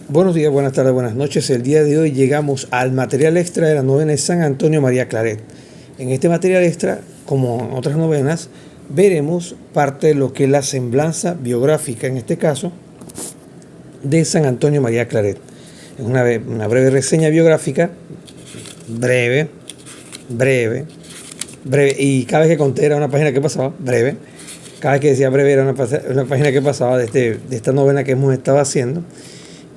Buenos días, buenas tardes, buenas noches. El día de hoy llegamos al material extra de la novena de San Antonio María Claret. En este material extra, como en otras novenas, veremos parte de lo que es la semblanza biográfica, en este caso, de San Antonio María Claret. Es una breve reseña biográfica, breve, y cada vez que conté era una página que pasaba, breve. Cada vez que decía breve era una página que pasaba de esta novena que hemos estado haciendo.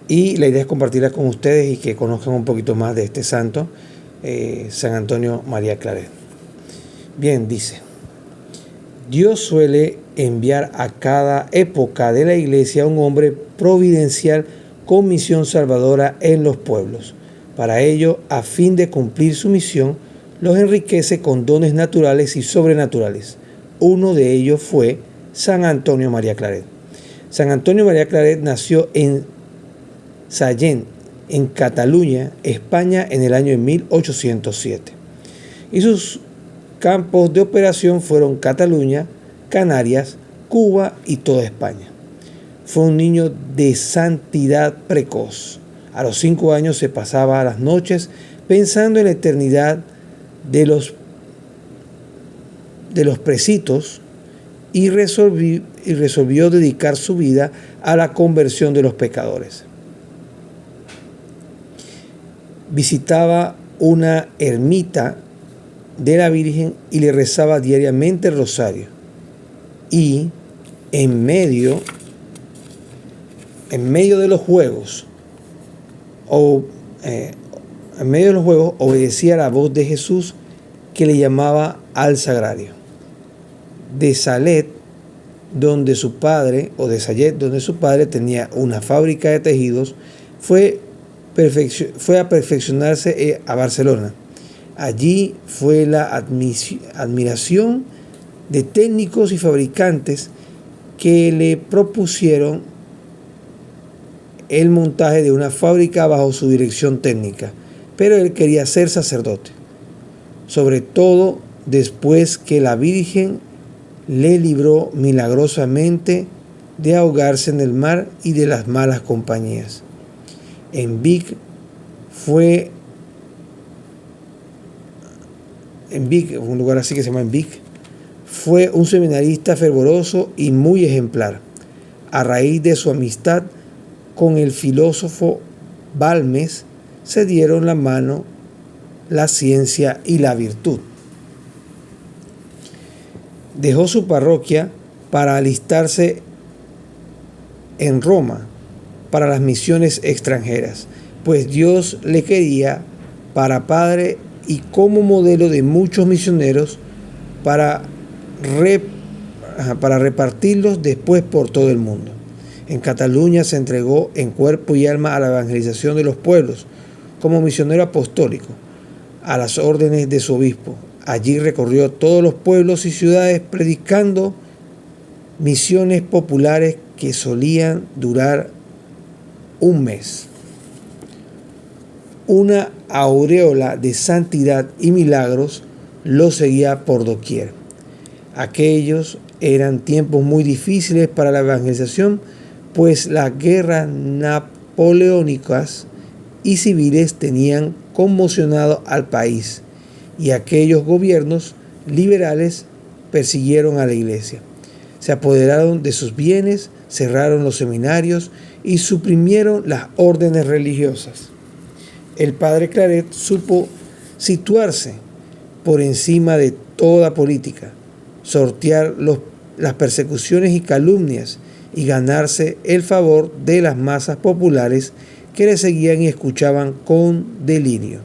Y la idea es compartirla con ustedes y que conozcan un poquito más de este santo, San Antonio María Claret. Bien, dice: Dios suele enviar a cada época de la iglesia a un hombre providencial con misión salvadora en los pueblos. Para ello, a fin de cumplir su misión, los enriquece con dones naturales y sobrenaturales. Uno de ellos fue San Antonio María Claret. San Antonio María Claret nació en Sallent, en Cataluña, España, en el año 1807. Y sus campos de operación fueron Cataluña, Canarias, Cuba y toda España. Fue un niño de santidad precoz. A los 5 años se pasaba las noches pensando en la eternidad de los precitos y resolvió dedicar su vida a la conversión de los pecadores. Visitaba una ermita de la Virgen y le rezaba diariamente el rosario. Y en medio de los juegos, obedecía a la voz de Jesús que le llamaba al sagrario. De Sallet, donde su padre tenía una fábrica de tejidos, fue a perfeccionarse a Barcelona. Allí fue la admiración de técnicos y fabricantes que le propusieron el montaje de una fábrica bajo su dirección técnica, pero él quería ser sacerdote, sobre todo después que la Virgen le libró milagrosamente de ahogarse en el mar y de las malas compañías. En Vic, un lugar así que se llama Vic, fue un seminarista fervoroso y muy ejemplar. A raíz de su amistad con el filósofo Balmes, se dieron la mano la ciencia y la virtud. Dejó su parroquia para alistarse en Roma para las misiones extranjeras, pues Dios le quería para padre y como modelo de muchos misioneros para repartirlos después por todo el mundo. En Cataluña se entregó en cuerpo y alma a la evangelización de los pueblos como misionero apostólico, a las órdenes de su obispo. Allí recorrió todos los pueblos y ciudades predicando misiones populares que solían durar un mes. Una aureola de santidad y milagros lo seguía por doquier. Aquellos eran tiempos muy difíciles para la evangelización, pues las guerras napoleónicas y civiles tenían conmocionado al país y aquellos gobiernos liberales persiguieron a la iglesia. Se apoderaron de sus bienes, cerraron los seminarios y suprimieron las órdenes religiosas. El padre Claret supo situarse por encima de toda política, sortear las persecuciones y calumnias y ganarse el favor de las masas populares que le seguían y escuchaban con delirio.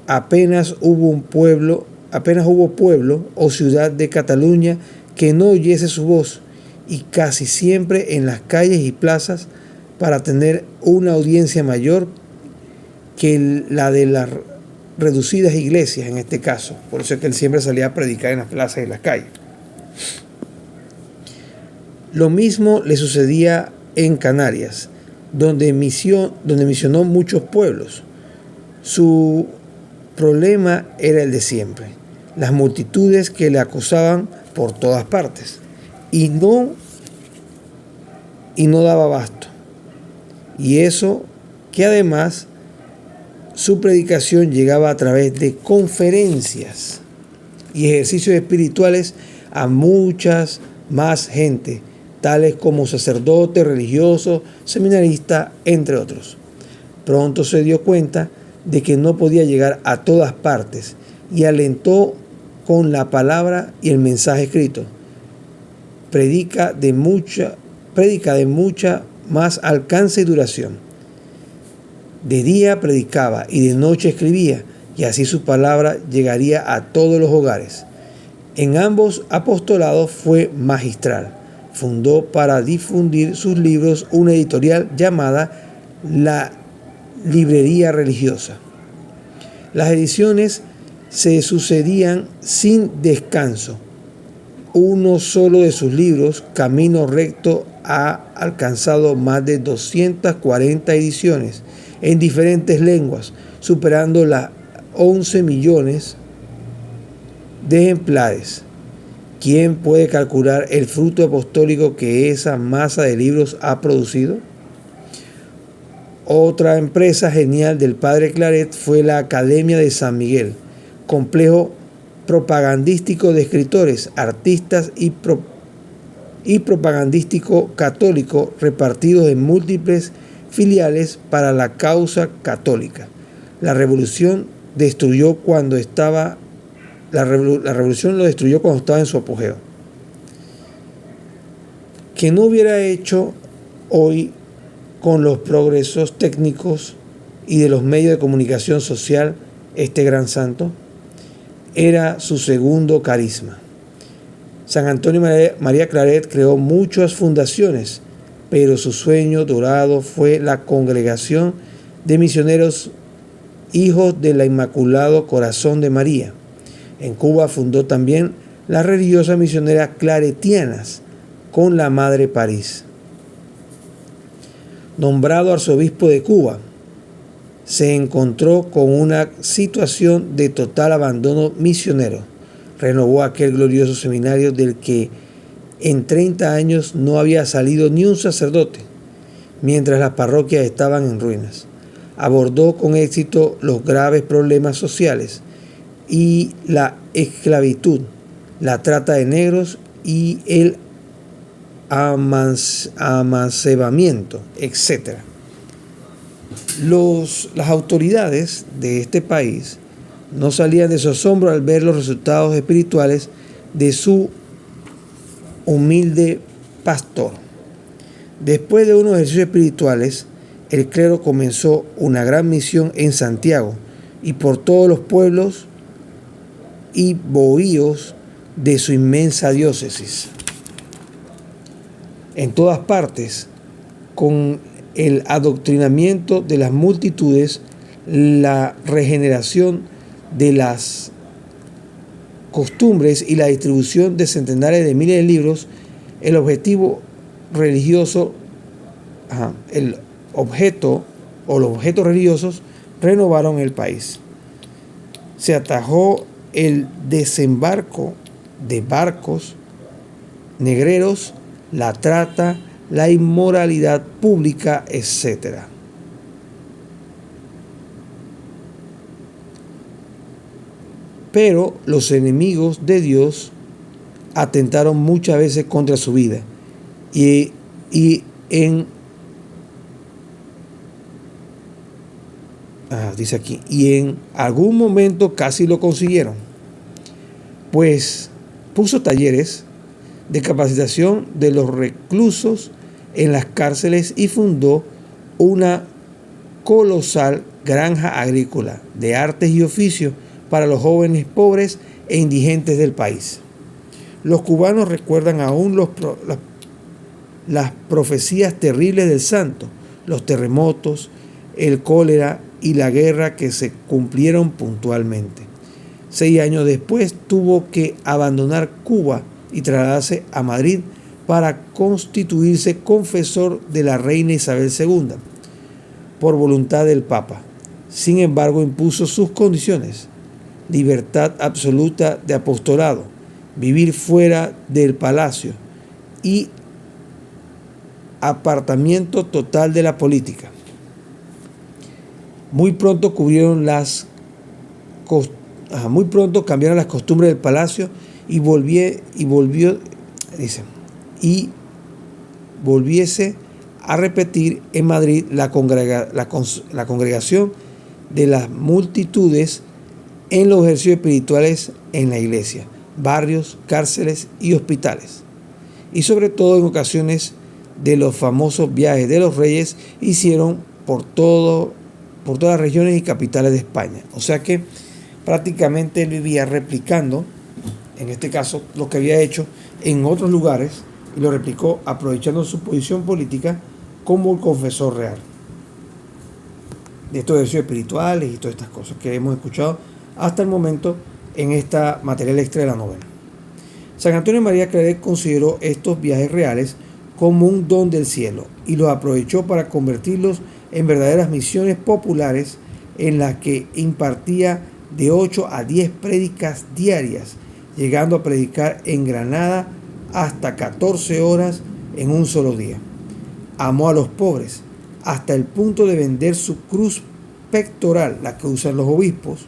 Apenas hubo pueblo o ciudad de Cataluña que no oyese su voz, y casi siempre en las calles y plazas para tener una audiencia mayor que la de las reducidas iglesias en este caso. Por eso es que él siempre salía a predicar en las plazas y en las calles. Lo mismo le sucedía en Canarias, donde misionó muchos pueblos. Su problema era el de siempre: las multitudes que le acosaban por todas partes y no daba abasto. Y eso que además su predicación llegaba a través de conferencias y ejercicios espirituales a muchas más gente, tales como sacerdotes, religiosos, seminaristas, entre otros. Pronto se dio cuenta de que no podía llegar a todas partes y alentó con la palabra y el mensaje escrito. Predica de mucha más alcance y duración. De día predicaba y de noche escribía, y así su palabra llegaría a todos los hogares. En ambos apostolados fue magistral. Fundó para difundir sus libros una editorial llamada La Librería Religiosa. Las ediciones se sucedían sin descanso. Uno solo de sus libros, Camino Recto, ha alcanzado más de 240 ediciones en diferentes lenguas, superando las 11 millones de ejemplares. ¿Quién puede calcular el fruto apostólico que esa masa de libros ha producido? Otra empresa genial del padre Claret fue la Academia de San Miguel, complejo propagandístico de escritores, artistas y propagandístico católico repartidos en múltiples filiales para la causa católica. La revolución lo destruyó cuando estaba en su apogeo. ¿Qué no hubiera hecho hoy con los progresos técnicos y de los medios de comunicación social este gran santo? Era su segundo carisma. San Antonio María Claret creó muchas fundaciones, pero su sueño dorado fue la Congregación de Misioneros Hijos del Inmaculado Corazón de María. En Cuba fundó también las religiosas misioneras claretianas con la Madre París. Nombrado arzobispo de Cuba, se encontró con una situación de total abandono misionero. Renovó aquel glorioso seminario del que en 30 años no había salido ni un sacerdote, mientras las parroquias estaban en ruinas. Abordó con éxito los graves problemas sociales y la esclavitud, la trata de negros y el amancebamiento, etc. Las autoridades de este país no salían de su asombro al ver los resultados espirituales de su humilde pastor. Después de unos ejercicios espirituales, el clero comenzó una gran misión en Santiago y por todos los pueblos y bohíos de su inmensa diócesis. En todas partes, con el adoctrinamiento de las multitudes, la regeneración de las costumbres y la distribución de centenares de miles de libros, el objeto o los objetos religiosos renovaron el país. Se atajó el desembarco de barcos negreros, la trata, la inmoralidad pública, etc. Pero los enemigos de Dios atentaron muchas veces contra su vida y en algún momento casi lo consiguieron, pues puso talleres de capacitación de los reclusos en las cárceles y fundó una colosal granja agrícola de artes y oficios para los jóvenes pobres e indigentes del país. Los cubanos recuerdan aún las profecías terribles del santo, los terremotos, el cólera y la guerra que se cumplieron puntualmente. 6 años después tuvo que abandonar Cuba y trasladarse a Madrid para constituirse confesor de la reina Isabel II, por voluntad del Papa. Sin embargo, impuso sus condiciones: libertad absoluta de apostolado, vivir fuera del palacio y apartamiento total de la política. Muy pronto muy pronto cambiaron las costumbres del palacio y volviese a repetir en Madrid la congregación de las multitudes en los ejercicios espirituales en la iglesia, barrios, cárceles y hospitales. Y sobre todo en ocasiones de los famosos viajes de los reyes hicieron por todas las regiones y capitales de España. O sea que prácticamente él vivía replicando, en este caso, lo que había hecho en otros lugares y lo replicó aprovechando su posición política como el confesor real de estos ejercicios espirituales y todas estas cosas que hemos escuchado hasta el momento en esta material extra de la novena. San Antonio María Claret consideró estos viajes reales como un don del cielo y los aprovechó para convertirlos en verdaderas misiones populares en las que impartía de 8 a 10 prédicas diarias, llegando a predicar en Granada hasta 14 horas en un solo día. Amó a los pobres hasta el punto de vender su cruz pectoral, la que usan los obispos,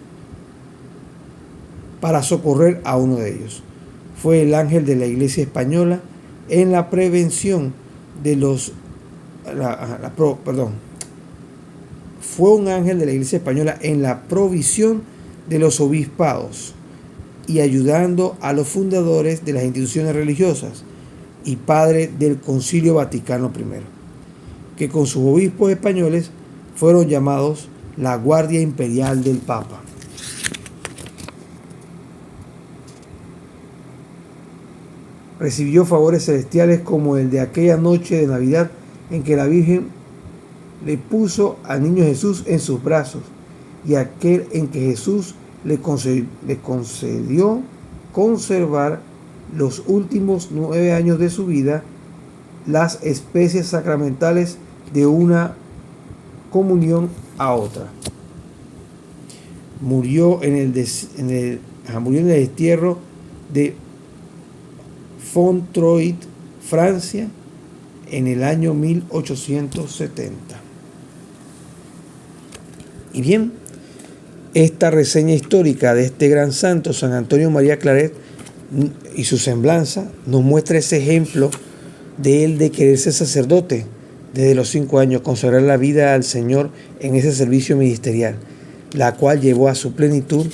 para socorrer a uno de ellos. Fue el ángel de la Iglesia española en la prevención de los... Fue un ángel de la Iglesia española en la provisión de los obispados y ayudando a los fundadores de las instituciones religiosas y padre del Concilio Vaticano I, que con sus obispos españoles fueron llamados la Guardia Imperial del Papa. Recibió favores celestiales como el de aquella noche de Navidad en que la Virgen le puso al niño Jesús en sus brazos, y aquel en que Jesús le concedió conservar los últimos 9 años de su vida las especies sacramentales de una comunión a otra. Murió en el destierro de Fontreuil, Francia, en el año 1870. Y bien, esta reseña histórica de este gran santo, San Antonio María Claret, y su semblanza, nos muestra ese ejemplo de él de querer ser sacerdote desde los 5 años, consagrar la vida al Señor en ese servicio ministerial, la cual llevó a su plenitud.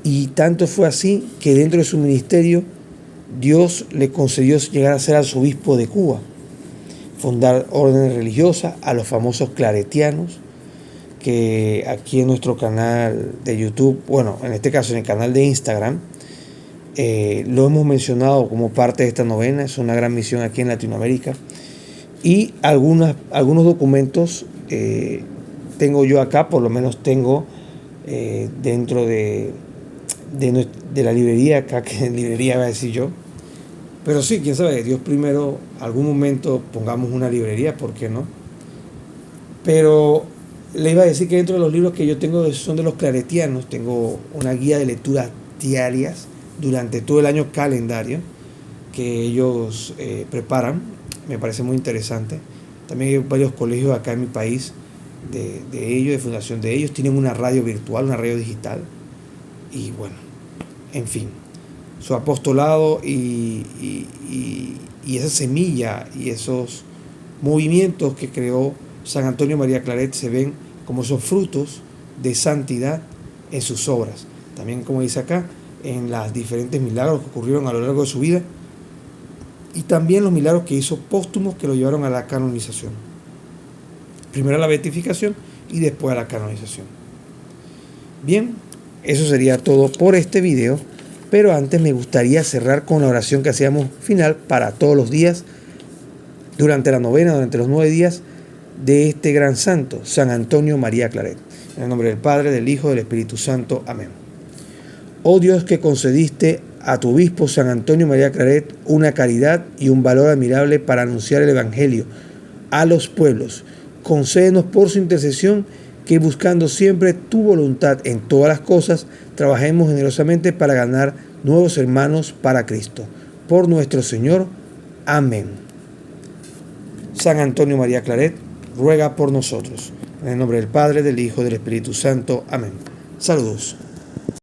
Y tanto fue así que dentro de su ministerio Dios le concedió llegar a ser arzobispo de Cuba, fundar órdenes religiosas, a los famosos claretianos, que aquí en nuestro canal de YouTube, bueno, en este caso en el canal de Instagram, lo hemos mencionado como parte de esta novena. Es una gran misión aquí en Latinoamérica. Y algunos documentos tengo yo acá, por lo menos tengo dentro de la librería, acá que en librería voy a decir yo. Pero sí, quién sabe, Dios primero, algún momento pongamos una librería, ¿por qué no? Pero le iba a decir que dentro de los libros que yo tengo son de los claretianos. Tengo una guía de lecturas diarias durante todo el año calendario que ellos preparan. Me parece muy interesante. También hay varios colegios acá en mi país de ellos, de fundación de ellos. Tienen una radio virtual, una radio digital. Y bueno, en fin, su apostolado y esa semilla y esos movimientos que creó San Antonio María Claret se ven como esos frutos de santidad en sus obras. También, como dice acá, en los diferentes milagros que ocurrieron a lo largo de su vida, y también los milagros que hizo póstumos que lo llevaron a la canonización. Primero a la beatificación y después a la canonización. Bien, eso sería todo por este video, pero antes me gustaría cerrar con la oración que hacíamos final para todos los días, durante la novena, durante los 9 días de este gran santo, San Antonio María Claret. En el nombre del Padre, del Hijo, del Espíritu Santo. Amén. Oh Dios, que concediste a tu obispo San Antonio María Claret una caridad y un valor admirable para anunciar el Evangelio a los pueblos, concédenos por su intercesión que, buscando siempre tu voluntad en todas las cosas, trabajemos generosamente para ganar nuevos hermanos para Cristo. Por nuestro Señor. Amén. San Antonio María Claret, ruega por nosotros. En el nombre del Padre, del Hijo y del Espíritu Santo. Amén. Saludos.